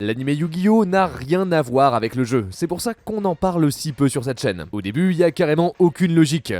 L'anime Yu-Gi-Oh n'a rien à voir avec le jeu, c'est pour ça qu'on en parle si peu sur cette chaîne. Au début, il y a carrément aucune logique.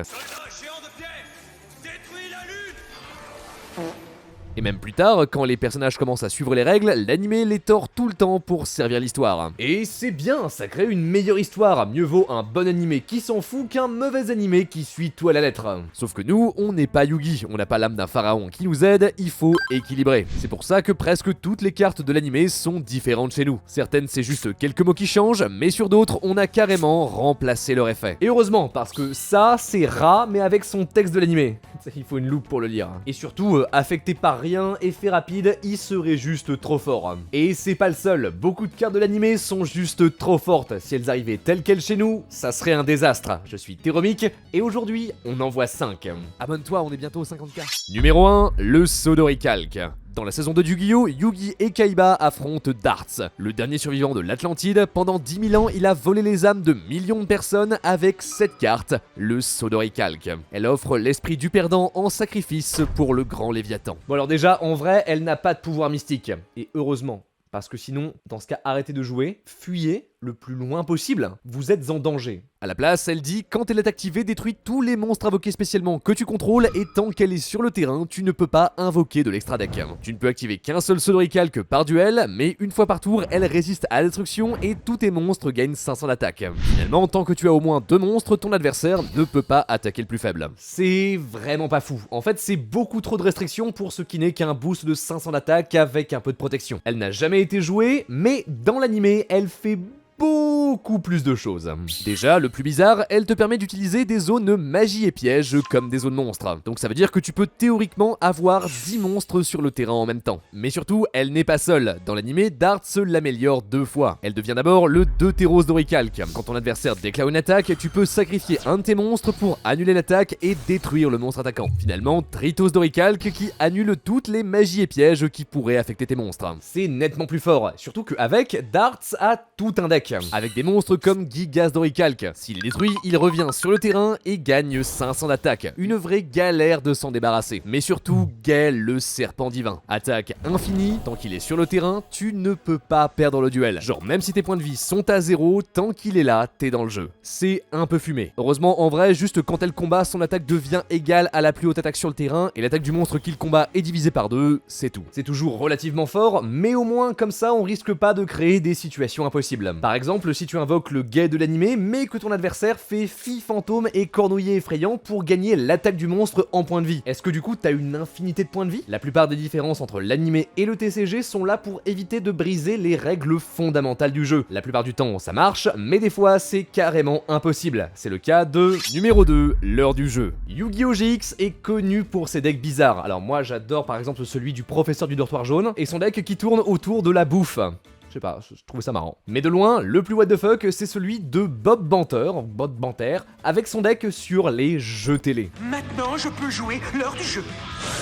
Et même plus tard, quand les personnages commencent à suivre les règles, l'anime les tord tout le temps pour servir l'histoire. Et c'est bien, ça crée une meilleure histoire, mieux vaut un bon animé qui s'en fout qu'un mauvais animé qui suit tout à la lettre. Sauf que nous, on n'est pas Yugi, on n'a pas l'âme d'un pharaon qui nous aide, il faut équilibrer. C'est pour ça que presque toutes les cartes de l'anime sont différentes chez nous. Certaines c'est juste quelques mots qui changent, mais sur d'autres on a carrément remplacé leur effet. Et heureusement, parce que ça c'est Ra, mais avec son texte de l'anime. Il faut une loupe pour le lire. Et surtout, affecté par rien, effet rapide, il serait juste trop fort. Et c'est pas le seul, beaucoup de cartes de l'anime sont juste trop fortes. Si elles arrivaient telles quelles chez nous, ça serait un désastre. Je suis Théromique, et aujourd'hui, on en voit 5. Abonne-toi, on est bientôt aux 50K. Numéro 1, le Sodori Calque. Dans la saison de Yu-Gi-Oh, Yugi et Kaiba affrontent Dartz, le dernier survivant de l'Atlantide. Pendant 10 000 ans, il a volé les âmes de millions de personnes avec cette carte, le Sodori Calque. Elle offre l'esprit du perdant en sacrifice pour le grand Léviathan. Bon alors déjà, en vrai, elle n'a pas de pouvoir mystique. Et heureusement. Parce que sinon, dans ce cas, arrêtez de jouer, fuyez le plus loin possible, vous êtes en danger. À la place, elle dit quand elle est activée, détruit tous les monstres invoqués spécialement que tu contrôles et tant qu'elle est sur le terrain, tu ne peux pas invoquer de l'extra deck. Tu ne peux activer qu'un seul Sodori Calque par duel, mais une fois par tour, elle résiste à la destruction et tous tes monstres gagnent 500 d'attaque. Finalement, tant que tu as au moins 2 monstres, ton adversaire ne peut pas attaquer le plus faible. C'est vraiment pas fou. En fait, c'est beaucoup trop de restrictions pour ce qui n'est qu'un boost de 500 d'attaque avec un peu de protection. Elle n'a jamais été jouée, mais dans l'anime, elle fait beaucoup plus de choses. Déjà, le plus bizarre, elle te permet d'utiliser des zones magie et pièges comme des zones monstres. Donc ça veut dire que tu peux théoriquement avoir 10 monstres sur le terrain en même temps. Mais surtout, elle n'est pas seule. Dans l'anime, Dartz l'améliore 2 fois. Elle devient d'abord le Deutéros Doricalque. Quand ton adversaire déclare une attaque, tu peux sacrifier un de tes monstres pour annuler l'attaque et détruire le monstre attaquant. Finalement, Tritos Doricalque qui annule toutes les magies et pièges qui pourraient affecter tes monstres. C'est nettement plus fort, surtout qu'avec, Dartz a tout un deck. Avec des monstres comme Gigas Doricalque. S'il est détruit, il revient sur le terrain et gagne 500 d'attaque. Une vraie galère de s'en débarrasser. Mais surtout, Gale le serpent divin. Attaque infinie, tant qu'il est sur le terrain, tu ne peux pas perdre le duel. Genre même si tes points de vie sont à 0, tant qu'il est là, t'es dans le jeu. C'est un peu fumé. Heureusement, en vrai, juste quand elle combat, son attaque devient égale à la plus haute attaque sur le terrain et l'attaque du monstre qu'il combat est divisée par 2, c'est tout. C'est toujours relativement fort, mais au moins comme ça, on risque pas de créer des situations impossibles. Par exemple, si tu invoques le guet de l'anime, mais que ton adversaire fait fille fantôme et cornouiller effrayant pour gagner l'attaque du monstre en points de vie. Est-ce que du coup t'as une infinité de points de vie? La plupart des différences entre l'anime et le TCG sont là pour éviter de briser les règles fondamentales du jeu. La plupart du temps ça marche, mais des fois c'est carrément impossible. C'est le cas de numéro 2, l'heure du jeu. Yu-Gi-Oh! GX est connu pour ses decks bizarres. Alors moi j'adore par exemple celui du professeur du dortoir jaune et son deck qui tourne autour de la bouffe. Je sais pas, je trouvais ça marrant. Mais de loin, le plus what the fuck, c'est celui de Bob Banter, avec son deck sur les jeux télé. Maintenant, je peux jouer l'heure du jeu.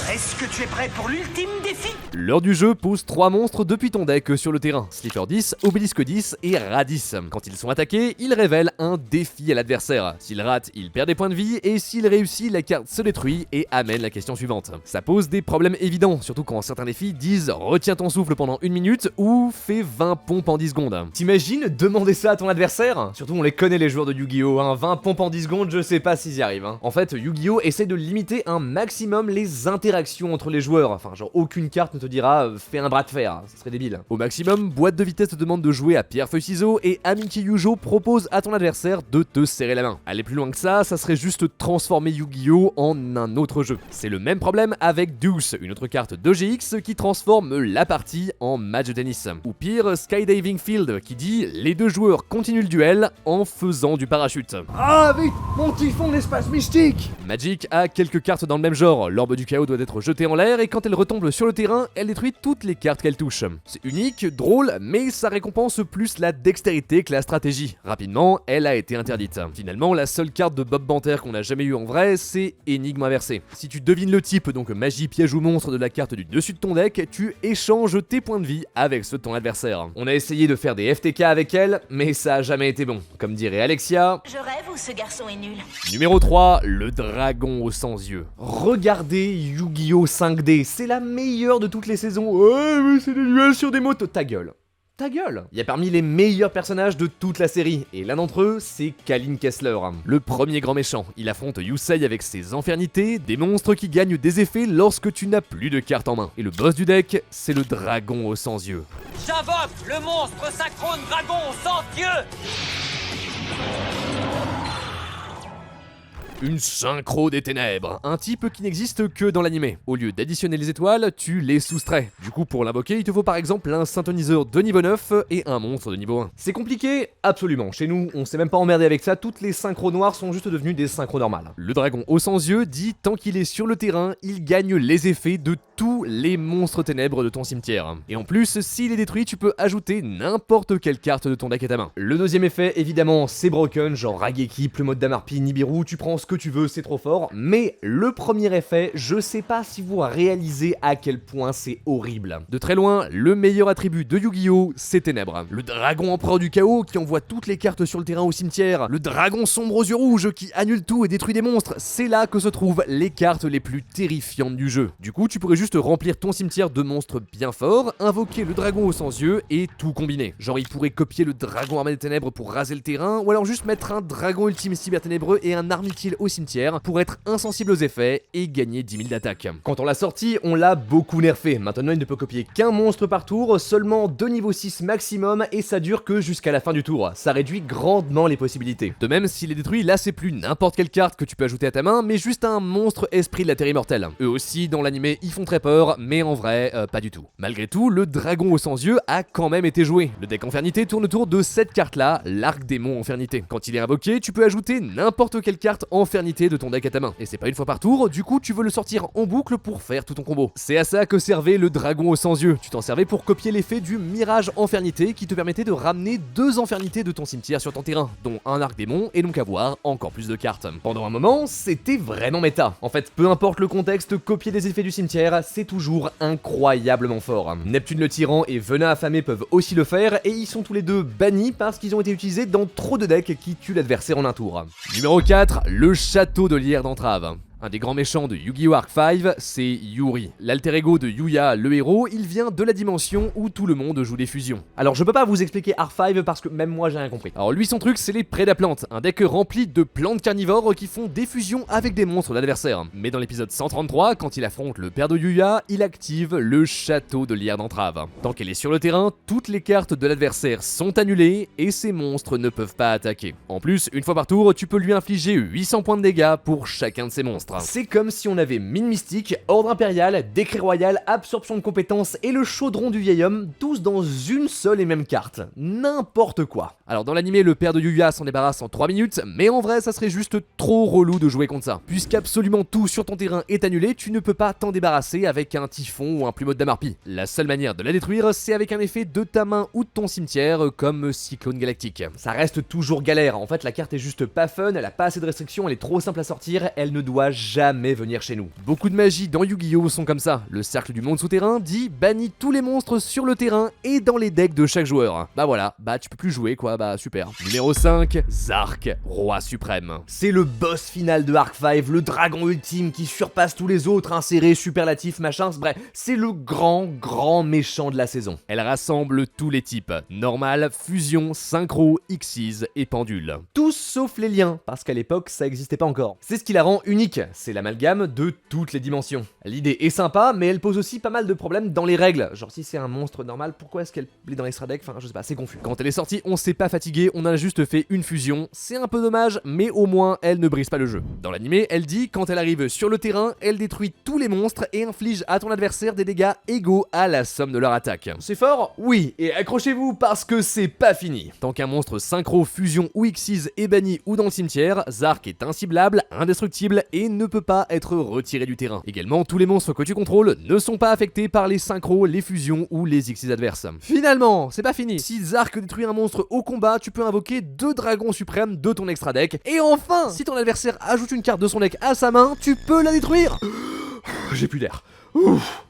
Est-ce que tu es prêt pour l'ultime défi? L'heure du jeu pose 3 monstres depuis ton deck sur le terrain. Slipper 10, Obélisque 10 et Rat 10. Quand ils sont attaqués, ils révèlent un défi à l'adversaire. S'il rate, il perd des points de vie, et s'il réussit, la carte se détruit et amène la question suivante. Ça pose des problèmes évidents, surtout quand certains défis disent « Retiens ton souffle pendant 1 minute » ou « Fais 20 pompes en 10 secondes ». T'imagines demander ça à ton adversaire? Surtout on les connaît les joueurs de Yu-Gi-Oh! 20 pompes en 10 secondes, je sais pas s'ils y arrivent. En fait, Yu-Gi-Oh! Essaie de limiter un maximum les interactions entre les joueurs. Enfin, genre aucune carte ne te dira fais un bras de fer, ça serait débile. Au maximum, Boîte de vitesse te demande de jouer à pierre-feuille-ciseaux et Amiki Yujo propose à ton adversaire de te serrer la main. Aller plus loin que ça serait juste transformer Yu-Gi-Oh! En un autre jeu. C'est le même problème avec Deuce, une autre carte de GX qui transforme la partie en match de tennis. Ou pire, Skydiving Field qui dit les 2 joueurs continuent le duel en faisant du parachute. Ah vite, mon typhon de l'espace mystique! Magic a quelques cartes dans le même genre. L'orbe du chaos doit être jetée en l'air et quand elle retombe sur le terrain, elle détruit toutes les cartes qu'elle touche. C'est unique, drôle, mais ça récompense plus la dextérité que la stratégie. Rapidement, elle a été interdite. Finalement, la seule carte de Bob Banter qu'on a jamais eu en vrai, c'est Énigme inversée. Si tu devines le type, donc magie, piège ou monstre de la carte du dessus de ton deck, tu échanges tes points de vie avec ceux de ton adversaire. On a essayé de faire des FTK avec elle, mais ça a jamais été bon. Comme dirait Alexia, Je rêve ou ce garçon est nul? Numéro 3, le dragon aux 100 yeux. Regardez Yu-Gi-Oh! 5D, c'est la meilleure de toutes les saisons. Ouais, mais c'est des duels sur des motos, ta gueule. ta gueule. Il y a parmi les meilleurs personnages de toute la série, et l'un d'entre eux, c'est Kalin Kessler, le premier grand méchant. Il affronte Yusei avec ses infernités, des monstres qui gagnent des effets lorsque tu n'as plus de cartes en main. Et le boss du deck, c'est le dragon aux 100 yeux. J'invoque le monstre Sacrone Dragon sans Dieu. Une synchro des ténèbres, un type qui n'existe que dans l'animé. Au lieu d'additionner les étoiles, tu les soustrais. Du coup, pour l'invoquer, il te faut par exemple un synthoniseur de niveau 9 et un monstre de niveau 1. C'est compliqué? Absolument. Chez nous, on s'est même pas emmerdé avec ça, toutes les synchros noires sont juste devenues des synchros normales. Le dragon aux 100 yeux dit tant qu'il est sur le terrain, il gagne les effets de tous les monstres ténèbres de ton cimetière. Et en plus, s'il est détruit, tu peux ajouter n'importe quelle carte de ton deck à ta main. Le deuxième effet, évidemment, c'est broken, genre Rageki, Plumode d'Amarpi, Nibiru, tu prends ce que tu veux, c'est trop fort. Mais le premier effet, je sais pas si vous réalisez à quel point c'est horrible. De très loin, le meilleur attribut de Yu-Gi-Oh, c'est Ténèbres. Le dragon empereur du chaos qui envoie toutes les cartes sur le terrain au cimetière. Le dragon sombre aux yeux rouges qui annule tout et détruit des monstres. C'est là que se trouvent les cartes les plus terrifiantes du jeu. Du coup, tu pourrais juste remplir ton cimetière de monstres bien forts, invoquer le dragon aux 100 yeux et tout combiner. Genre, il pourrait copier le dragon armé des ténèbres pour raser le terrain, ou alors juste mettre un dragon ultime cyberténébreux et un armitil au cimetière pour être insensible aux effets et gagner 10 000 d'attaque. Quand on l'a sorti, on l'a beaucoup nerfé. Maintenant, il ne peut copier qu'un monstre par tour, seulement 2 niveaux 6 maximum, et ça dure que jusqu'à la fin du tour. Ça réduit grandement les possibilités. De même, s'il est détruit, là c'est plus n'importe quelle carte que tu peux ajouter à ta main, mais juste un monstre esprit de la terre immortelle. Eux aussi, dans l'animé, ils font très peur, mais en vrai, pas du tout. Malgré tout, le dragon aux 100 yeux a quand même été joué. Le deck Infernité tourne autour de cette carte-là, l'arc démon Infernité. Quand il est invoqué, tu peux ajouter n'importe quelle carte Infernité de ton deck à ta main. Et c'est pas une fois par tour, du coup tu veux le sortir en boucle pour faire tout ton combo. C'est à ça que servait le dragon aux 100 yeux. Tu t'en servais pour copier l'effet du mirage Infernité qui te permettait de ramener 2 Infernités de ton cimetière sur ton terrain, dont un arc démon et donc avoir encore plus de cartes. Pendant un moment, c'était vraiment méta. En fait, peu importe le contexte, copier des effets du cimetière, c'est toujours incroyablement fort. Neptune le tyran et Venin affamé peuvent aussi le faire et ils sont tous les deux bannis parce qu'ils ont été utilisés dans trop de decks qui tuent l'adversaire en un tour. Numéro 4, le château de lierre d'entrave. Un des grands méchants de Yu-Gi-Oh! Arc 5, c'est Yuri. L'alter ego de Yuya, le héros, il vient de la dimension où tout le monde joue des fusions. Alors je peux pas vous expliquer Arc 5 parce que même moi j'ai rien compris. Alors lui son truc c'est les prédaplantes, un deck rempli de plantes carnivores qui font des fusions avec des monstres d'adversaires. Mais dans l'épisode 133, quand il affronte le père de Yuya, il active le château de lierre d'entrave. Tant qu'elle est sur le terrain, toutes les cartes de l'adversaire sont annulées et ces monstres ne peuvent pas attaquer. En plus, une fois par tour, tu peux lui infliger 800 points de dégâts pour chacun de ces monstres. C'est comme si on avait mine mystique, ordre impérial, décret royal, absorption de compétences et le chaudron du vieil homme, tous dans une seule et même carte. N'importe quoi. Alors dans l'animé, le père de Yuya s'en débarrasse en 3 minutes, mais en vrai ça serait juste trop relou de jouer contre ça. Puisqu'absolument tout sur ton terrain est annulé, tu ne peux pas t'en débarrasser avec un typhon ou un Plumode d'Amarpi. La seule manière de la détruire, c'est avec un effet de ta main ou de ton cimetière, comme Cyclone Galactique. Ça reste toujours galère, en fait la carte est juste pas fun, elle a pas assez de restrictions, elle est trop simple à sortir, elle ne doit jamais venir chez nous. Beaucoup de magies dans Yu-Gi-Oh! Sont comme ça. Le cercle du monde souterrain dit bannis tous les monstres sur le terrain et dans les decks de chaque joueur. Bah voilà, bah tu peux plus jouer quoi, bah super. Numéro 5, Zark, roi suprême. C'est le boss final de Arc 5, le dragon ultime qui surpasse tous les autres, insérés, superlatifs, machin, bref, c'est le grand méchant de la saison. Elle rassemble tous les types, normal, fusion, synchro, Xyz et pendule. Tous sauf les liens, parce qu'à l'époque ça existait pas encore. C'est ce qui la rend unique, c'est l'amalgame de toutes les dimensions. L'idée est sympa, mais elle pose aussi pas mal de problèmes dans les règles. Genre si c'est un monstre normal, pourquoi est-ce qu'elle est dans l'extra deck? Enfin je sais pas, c'est confus. Quand elle est sortie, on s'est pas fatigué, on a juste fait une fusion. C'est un peu dommage, mais au moins elle ne brise pas le jeu. Dans l'animé, elle dit quand elle arrive sur le terrain, elle détruit tous les monstres et inflige à ton adversaire des dégâts égaux à la somme de leur attaque. C'est fort? Oui, et accrochez-vous parce que c'est pas fini. Tant qu'un monstre synchro, fusion ou Xyz est banni ou dans le cimetière, Zark est inciblable, indestructible et ne peut pas être retiré du terrain. Également, tous les monstres que tu contrôles ne sont pas affectés par les synchros, les fusions ou les Xyz adverses. Finalement, c'est pas fini. Si Zark détruit un monstre au combat, tu peux invoquer 2 dragons suprêmes de ton extra deck. Et enfin, si ton adversaire ajoute une carte de son deck à sa main, tu peux la détruire. J'ai plus d'air.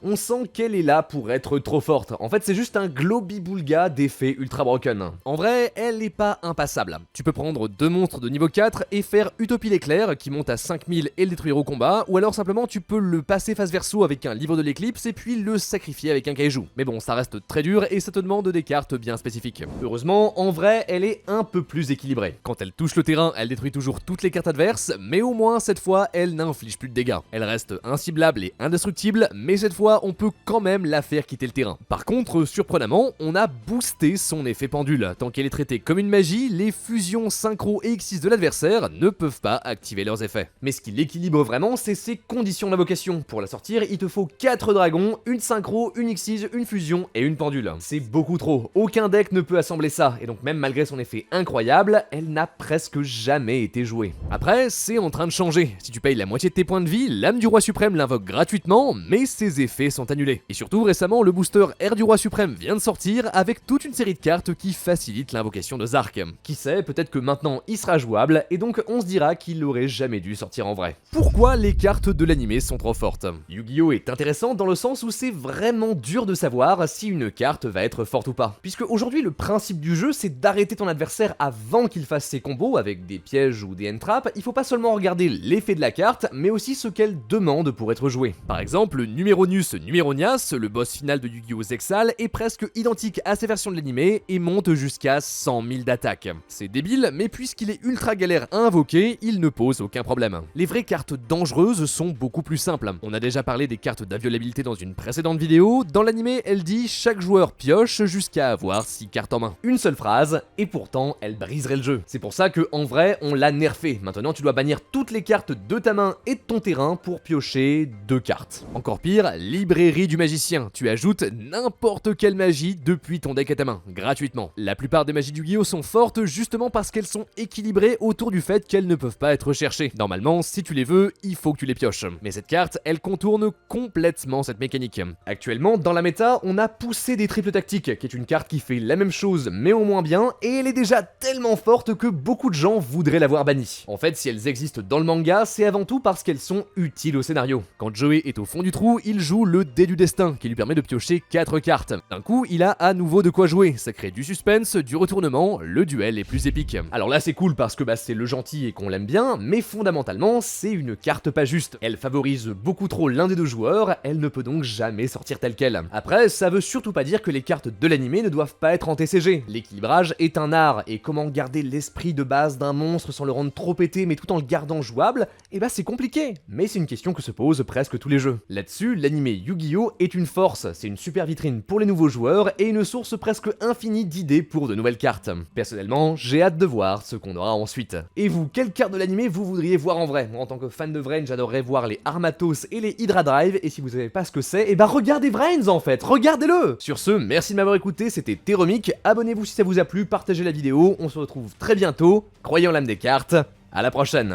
On sent qu'elle est là pour être trop forte. En fait, c'est juste un Globibulga d'effet ultra broken. En vrai, elle n'est pas impassable. Tu peux prendre 2 monstres de niveau 4 et faire Utopie l'éclair qui monte à 5000 et le détruire au combat, ou alors simplement tu peux le passer face verso avec un livre de l'éclipse et puis le sacrifier avec un kaiju. Mais bon, ça reste très dur et ça te demande des cartes bien spécifiques. Heureusement, en vrai, elle est un peu plus équilibrée. Quand elle touche le terrain, elle détruit toujours toutes les cartes adverses, mais au moins cette fois, elle n'inflige plus de dégâts. Elle reste inciblable et indestructible, mais cette fois, on peut quand même la faire quitter le terrain. Par contre, surprenamment, on a boosté son effet pendule. Tant qu'elle est traitée comme une magie, les fusions synchro et X6 de l'adversaire ne peuvent pas activer leurs effets. Mais ce qui l'équilibre vraiment, c'est ses conditions d'invocation. Pour la sortir, il te faut 4 dragons, une synchro, une X6, une fusion et une pendule. C'est beaucoup trop. Aucun deck ne peut assembler ça, et donc même malgré son effet incroyable, elle n'a presque jamais été jouée. Après, c'est en train de changer. Si tu payes la moitié de tes points de vie, l'âme du roi suprême l'invoque gratuitement, mais ses effets sont annulés. Et surtout, récemment, le booster Air du roi suprême vient de sortir avec toute une série de cartes qui facilitent l'invocation de Zark. Qui sait, peut-être que maintenant il sera jouable, et donc on se dira qu'il aurait jamais dû sortir en vrai. Pourquoi les cartes de l'animé sont trop fortes? Yu-Gi-Oh est intéressant dans le sens où c'est vraiment dur de savoir si une carte va être forte ou pas. Puisque aujourd'hui, le principe du jeu, c'est d'arrêter ton adversaire avant qu'il fasse ses combos avec des pièges ou des end-traps. Il faut pas seulement regarder l'effet de la carte, mais aussi ce qu'elle demande pour être jouée. Par exemple, Numeronius Numeronias, le boss final de Yu-Gi-Oh! Zexal, est presque identique à ses versions de l'animé et monte jusqu'à 100 000 d'attaque. C'est débile, mais puisqu'il est ultra galère à invoquer, il ne pose aucun problème. Les vraies cartes dangereuses sont beaucoup plus simples. On a déjà parlé des cartes d'inviolabilité dans une précédente vidéo. Dans l'animé, elle dit chaque joueur pioche jusqu'à avoir 6 cartes en main. Une seule phrase, et pourtant elle briserait le jeu. C'est pour ça que en vrai, on l'a nerfé. Maintenant, tu dois bannir toutes les cartes de ta main et de ton terrain pour piocher 2 cartes. Encore pire, librairie du magicien. Tu ajoutes n'importe quelle magie depuis ton deck à ta main, gratuitement. La plupart des magies du Yu-Gi-Oh sont fortes justement parce qu'elles sont équilibrées autour du fait qu'elles ne peuvent pas être cherchées. Normalement, si tu les veux, il faut que tu les pioches. Mais cette carte, elle contourne complètement cette mécanique. Actuellement, dans la méta, on a poussé des triples tactiques, qui est une carte qui fait la même chose mais au moins bien, et elle est déjà tellement forte que beaucoup de gens voudraient l'avoir bannie. En fait, si elles existent dans le manga, c'est avant tout parce qu'elles sont utiles au scénario. Quand Joey est au fond du trou, il joue le dé du destin, qui lui permet de piocher 4 cartes. D'un coup, il a à nouveau de quoi jouer, ça crée du suspense, du retournement, le duel est plus épique. Alors là c'est cool parce que c'est le gentil et qu'on l'aime bien, mais fondamentalement c'est une carte pas juste. Elle favorise beaucoup trop l'un des deux joueurs, elle ne peut donc jamais sortir telle quelle. Après, ça veut surtout pas dire que les cartes de l'animé ne doivent pas être en TCG. L'équilibrage est un art, et comment garder l'esprit de base d'un monstre sans le rendre trop pété mais tout en le gardant jouable, c'est compliqué. Mais c'est une question que se posent presque tous les jeux. Là-dessus, l'animé Yu-Gi-Oh est une force, c'est une super vitrine pour les nouveaux joueurs et une source presque infinie d'idées pour de nouvelles cartes. Personnellement, j'ai hâte de voir ce qu'on aura ensuite. Et vous, quelle carte de l'animé vous voudriez voir en vrai? Moi, en tant que fan de Vrain, j'adorerais voir les Armatos et les Hydra Drive, et si vous savez pas ce que c'est, regardez Vrains en fait, regardez-le! Sur ce, merci de m'avoir écouté, c'était Teromic, abonnez-vous si ça vous a plu, partagez la vidéo, on se retrouve très bientôt, croyez en l'âme des cartes, à la prochaine!